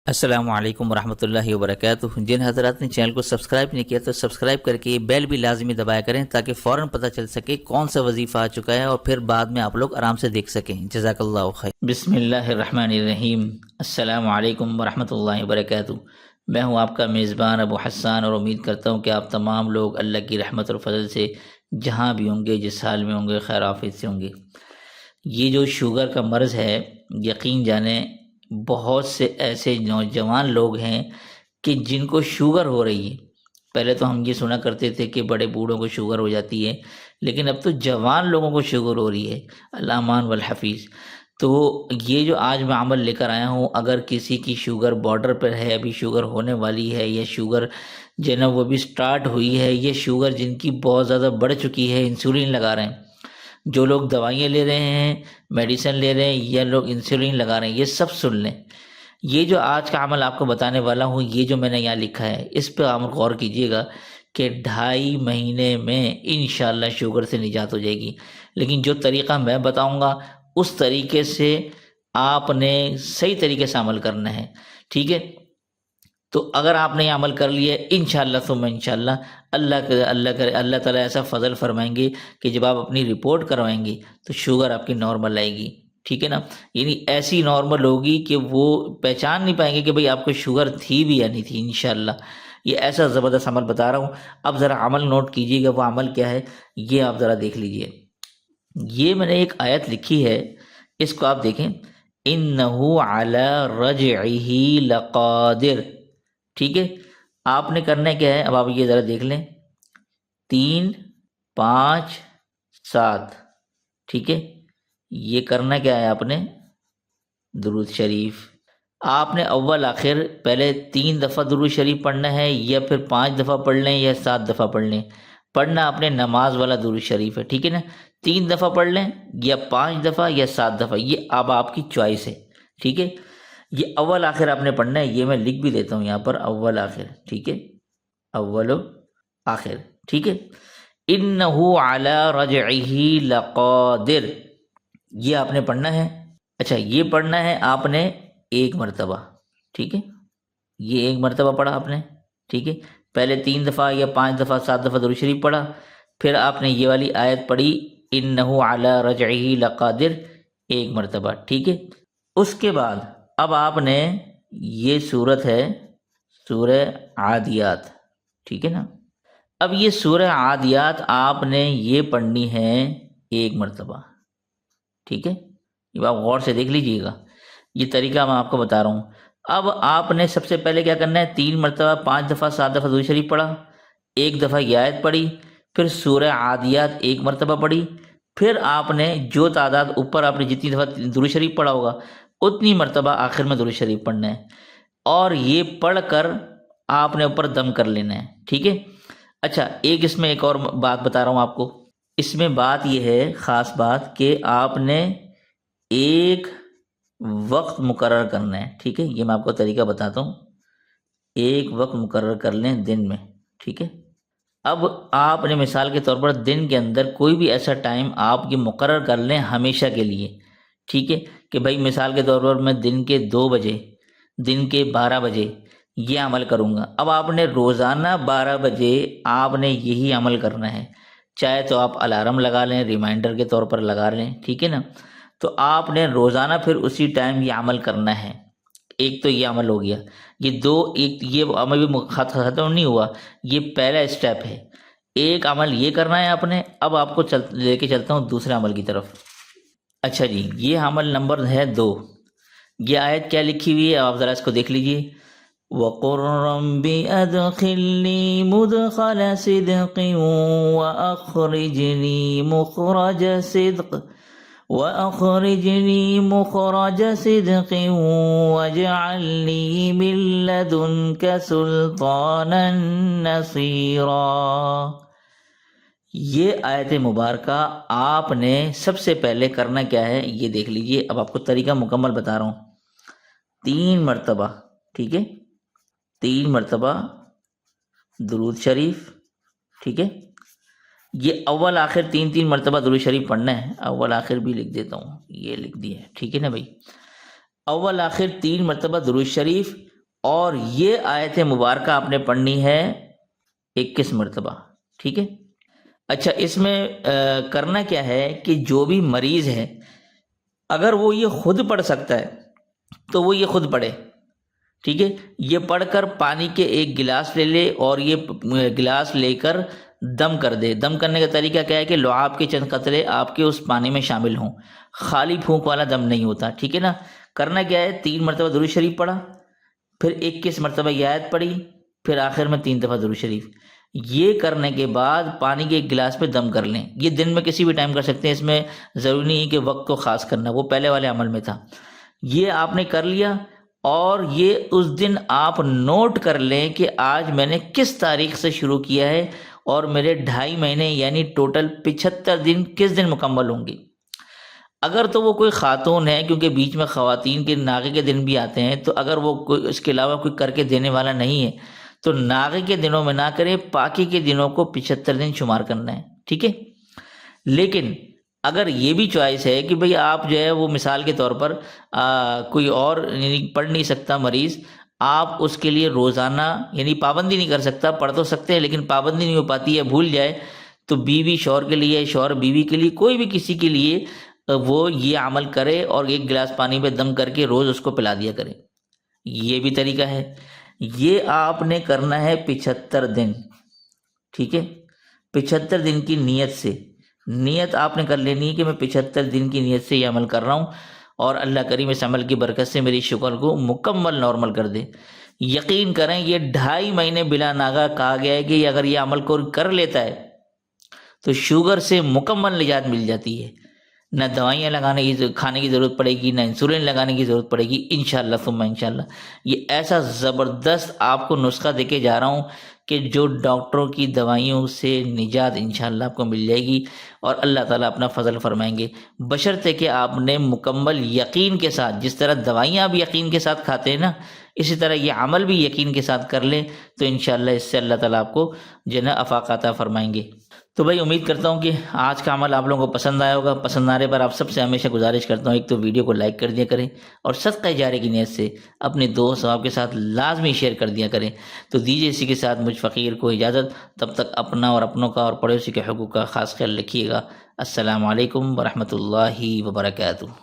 السلام علیکم ورحمۃ اللہ وبرکاتہ۔ جن حضرات نے چینل کو سبسکرائب نہیں کیا تو سبسکرائب کر کے بیل بھی لازمی دبایا کریں تاکہ فوراً پتہ چل سکے کون سا وظیفہ آ چکا ہے اور پھر بعد میں آپ لوگ آرام سے دیکھ سکیں۔ جزاک اللہ خیر۔ بسم اللہ الرحمن الرحیم۔ السلام علیکم ورحمۃ اللہ وبرکاتہ۔ میں ہوں آپ کا میزبان ابو حسان اور امید کرتا ہوں کہ آپ تمام لوگ اللہ کی رحمت اور فضل سے جہاں بھی ہوں گے، جس حال میں ہوں گے، خیر عافیت سے ہوں گے۔ یہ جو شوگر کا مرض ہے، یقین جانیں بہت سے ایسے نوجوان لوگ ہیں کہ جن کو شوگر ہو رہی ہے۔ پہلے تو ہم یہ سنا کرتے تھے کہ بڑے بوڑھوں کو شوگر ہو جاتی ہے، لیکن اب تو جوان لوگوں کو شوگر ہو رہی ہے، الامان والحفیظ۔ تو یہ جو آج میں عمل لے کر آیا ہوں، اگر کسی کی شوگر بارڈر پر ہے، ابھی شوگر ہونے والی ہے، یا شوگر جو نا وہ بھی سٹارٹ ہوئی ہے، یہ شوگر جن کی بہت زیادہ بڑھ چکی ہے، انسولین لگا رہے ہیں، جو لوگ دوائیاں لے رہے ہیں، میڈیسن لے رہے ہیں، یا لوگ انسولین لگا رہے ہیں، یہ سب سن لیں۔ یہ جو آج کا عمل آپ کو بتانے والا ہوں، یہ جو میں نے یہاں لکھا ہے، اس پہ آپ غور کیجئے گا کہ 2.5 مہینے میں انشاءاللہ شوگر سے نجات ہو جائے گی۔ لیکن جو طریقہ میں بتاؤں گا اس طریقے سے آپ نے صحیح طریقے سے عمل کرنا ہے، ٹھیک ہے؟ تو اگر آپ نے یہ عمل کر لیا انشاءاللہ ثم انشاءاللہ، اللہ تعالیٰ ایسا فضل فرمائیں گے کہ جب آپ اپنی رپورٹ کروائیں گے تو شوگر آپ کی نارمل آئے گی، ٹھیک ہے نا؟ یعنی ایسی نارمل ہوگی کہ وہ پہچان نہیں پائیں گے کہ بھئی آپ کو شوگر تھی بھی یا نہیں تھی انشاءاللہ۔ یہ ایسا زبردست عمل بتا رہا ہوں۔ اب ذرا عمل نوٹ کیجیے گا، وہ عمل کیا ہے یہ آپ ذرا دیکھ لیجئے۔ یہ میں نے ایک آیت لکھی ہے، اس کو آپ دیکھیں، اِنَّهُ عَلَى رَجْعِهِ لَقَادِرٌ، ٹھیک ہے؟ آپ نے کرنا کیا ہے، اب آپ یہ ذرا دیکھ لیں، 3 5 7، ٹھیک ہے؟ یہ کرنا کیا ہے، آپ نے درود شریف، آپ نے اول آخر پہلے 3 دفعہ درود شریف پڑھنا ہے، یا پھر 5 دفعہ پڑھ لیں یا 7 دفعہ پڑھ لیں۔ پڑھنا آپ نے نماز والا درود شریف ہے، ٹھیک ہے نا؟ 3 دفعہ پڑھ لیں یا 5 دفعہ یا 7 دفعہ، یہ اب آپ کی چوائس ہے، ٹھیک ہے؟ یہ اول آخر آپ نے پڑھنا ہے، یہ میں لکھ بھی دیتا ہوں یہاں پر، اول آخر، ٹھیک ہے؟ اول و آخر، ٹھیک ہے؟ اِنَّهُ عَلَى رَجْعِهِ لَقَادِرٌ، یہ آپ نے پڑھنا ہے۔ اچھا، یہ پڑھنا ہے آپ نے 1 مرتبہ، ٹھیک ہے؟ یہ 1 مرتبہ پڑھا آپ نے، ٹھیک ہے؟ پہلے 3 دفعہ یا 5 دفعہ 7 دفعہ درود شریف پڑھا، پھر آپ نے یہ والی آیت پڑھی اِنَّهُ عَلَى رَجْعِهِ لَقَادِرٌ 1 مرتبہ، ٹھیک ہے؟ اس کے بعد اب آپ نے یہ صورت ہے سورہ عادیات، ٹھیک ہے نا؟ اب یہ سورہ عادیات آپ نے یہ پڑھنی ہے 1 مرتبہ، ٹھیک ہے؟ یہ آپ غور سے دیکھ لیجئے گا، یہ طریقہ میں آپ کو بتا رہا ہوں۔ اب آپ نے سب سے پہلے کیا کرنا ہے، 3 مرتبہ 5 دفعہ 7 دفعہ درود شریف پڑھا، 1 دفعہ یہ آیت پڑھی، پھر سورہ عادیات 1 مرتبہ پڑھی، پھر آپ نے جو تعداد اوپر آپ نے جتنی دفعہ درود شریف پڑھا ہوگا اتنی مرتبہ آخر میں درود شریف پڑھنا ہے، اور یہ پڑھ کر آپ نے اوپر دم کر لینا ہے، ٹھیک ہے؟ اچھا، اس میں ایک اور بات بتا رہا ہوں آپ کو، اس میں بات یہ ہے، خاص بات، کہ آپ نے ایک وقت مقرر کرنا ہے، ٹھیک ہے؟ یہ میں آپ کو طریقہ بتاتا ہوں، ایک وقت مقرر کر لیں دن میں، ٹھیک ہے؟ اب آپ نے مثال کے طور پر دن کے اندر کوئی بھی ایسا ٹائم آپ یہ مقرر کر لیں ہمیشہ کے لیے، ٹھیک ہے؟ کہ بھائی مثال کے طور پر میں دن کے 2 بجے، دن کے 12 بجے یہ عمل کروں گا۔ اب آپ نے روزانہ 12 بجے آپ نے یہی عمل کرنا ہے، چاہے تو آپ الارم لگا لیں، ریمائنڈر کے طور پر لگا لیں، ٹھیک ہے نا؟ تو آپ نے روزانہ پھر اسی ٹائم یہ عمل کرنا ہے۔ ایک تو یہ عمل ہو گیا، یہ عمل بھی ختم نہیں ہوا، یہ پہلا اسٹیپ ہے۔ ایک عمل یہ کرنا ہے آپ نے۔ اب آپ کو لے کے چلتا ہوں دوسرے عمل کی طرف۔ اچھا جی، یہ عمل نمبر ہے 2۔ یہ آیت کیا لکھی ہوئی ہے آپ ذرا اس کو دیکھ لیجئے، وَقُلْ رَبِّ أَدْخِلْنِي مُدْخَلَ صِدْقٍ وَأَخْرِجْنِي مُخْرَجَ صِدْقٍ وَاجْعَلْ لِي مِن لَّدُنكَ سُلْطَانًا نَّصِيرًا۔ یہ آیت مبارکہ آپ نے سب سے پہلے کرنا کیا ہے یہ دیکھ لیجئے۔ اب آپ کو طریقہ مکمل بتا رہا ہوں، 3 مرتبہ، ٹھیک ہے؟ 3 مرتبہ درود شریف، ٹھیک ہے؟ یہ اول آخر 3 مرتبہ درود شریف پڑھنا ہے، اول آخر بھی لکھ دیتا ہوں، یہ لکھ دیا ہے، ٹھیک ہے نا بھائی؟ اول آخر 3 مرتبہ درود شریف، اور یہ آیت مبارکہ آپ نے پڑھنی ہے 21 مرتبہ، ٹھیک ہے۔ اچھا، اس میں کرنا کیا ہے کہ جو بھی مریض ہے اگر وہ یہ خود پڑھ سکتا ہے تو وہ یہ خود پڑھے، ٹھیک ہے۔ یہ پڑھ کر پانی کے ایک گلاس لے لے اور یہ گلاس لے کر دم کر دے۔ دم کرنے کا طریقہ کیا ہے کہ لعاب کے چند قطرے آپ کے اس پانی میں شامل ہوں، خالی پھونک والا دم نہیں ہوتا، ٹھیک ہے نا۔ کرنا کیا ہے، 3 مرتبہ درود شریف پڑھا، پھر 21 مرتبہ یہ آیت پڑھی، پھر آخر میں 3 دفعہ درود شریف۔ یہ کرنے کے بعد پانی کے ایک گلاس پہ دم کر لیں۔ یہ دن میں کسی بھی ٹائم کر سکتے ہیں، اس میں ضروری نہیں کہ وقت کو خاص کرنا، وہ پہلے والے عمل میں تھا۔ یہ آپ نے کر لیا، اور یہ اس دن آپ نوٹ کر لیں کہ آج میں نے کس تاریخ سے شروع کیا ہے اور میرے 2.5 مہینے یعنی ٹوٹل 75 دن کس دن مکمل ہوں گے۔ اگر تو وہ کوئی خاتون ہے، کیونکہ بیچ میں خواتین کے ناغے کے دن بھی آتے ہیں، تو اگر وہ کوئی اس کے علاوہ کوئی کر کے دینے والا نہیں ہے تو ناغے کے دنوں میں نہ کرے، پاکی کے دنوں کو 75 دن شمار کرنا ہے، ٹھیک ہے۔ لیکن اگر یہ بھی چوائس ہے کہ بھئی آپ جو ہے وہ مثال کے طور پر کوئی اور پڑھ نہیں سکتا مریض، آپ اس کے لیے روزانہ یعنی پابندی نہیں کر سکتا، پڑھ تو سکتے ہیں لیکن پابندی نہیں ہو پاتی ہے، بھول جائے، تو بیوی شوہر کے لیے، شوہر بیوی کے لیے، کوئی بھی کسی کے لیے وہ یہ عمل کرے اور 1 گلاس پانی پہ دم کر کے روز اس کو پلا دیا کرے۔ یہ بھی طریقہ ہے۔ یہ آپ نے کرنا ہے 75 دن، ٹھیک ہے۔ 75 دن کی نیت سے، نیت آپ نے کر لینی ہے کہ میں 75 دن کی نیت سے یہ عمل کر رہا ہوں، اور اللہ کریم اس عمل کی برکت سے میری شوگر کو مکمل نارمل کر دے۔ یقین کریں یہ 2.5 مہینے بلا ناغہ کہا گیا ہے کہ اگر یہ عمل کو کر لیتا ہے تو شوگر سے مکمل نجات مل جاتی ہے، نہ دوائیاں کھانے کی ضرورت پڑے گی، نہ انسولین لگانے کی ضرورت پڑے گی، انشاءاللہ ثم انشاءاللہ۔ یہ ایسا زبردست آپ کو نسخہ دے کے جا رہا ہوں کہ جو ڈاکٹروں کی دوائیوں سے نجات انشاءاللہ آپ کو مل جائے گی، اور اللہ تعالیٰ اپنا فضل فرمائیں گے، بشرطے کہ آپ نے مکمل یقین کے ساتھ، جس طرح دوائیاں بھی یقین کے ساتھ کھاتے ہیں نا، اسی طرح یہ عمل بھی یقین کے ساتھ کر لیں، تو انشاءاللہ اس سے اللہ تعالیٰ آپ کو جنہ آفاق عطا فرمائیں گے۔ تو بھائی امید کرتا ہوں کہ آج کا عمل آپ لوگوں کو پسند آیا ہوگا۔ پسند آنے پر آپ سب سے ہمیشہ گزارش کرتا ہوں، ایک تو ویڈیو کو لائک کر دیا کریں، اور صدقہ جاریہ کی نیت سے اپنے دوست آپ کے ساتھ لازمی شیئر کر دیا کریں۔ تو دیجیے اسی کے ساتھ مجھ فقیر کو اجازت، تب تک اپنا اور اپنوں کا اور پڑوسی کے حقوق کا خاص خیال رکھیے گا۔ السلام علیکم ورحمۃ اللہ وبرکاتہ۔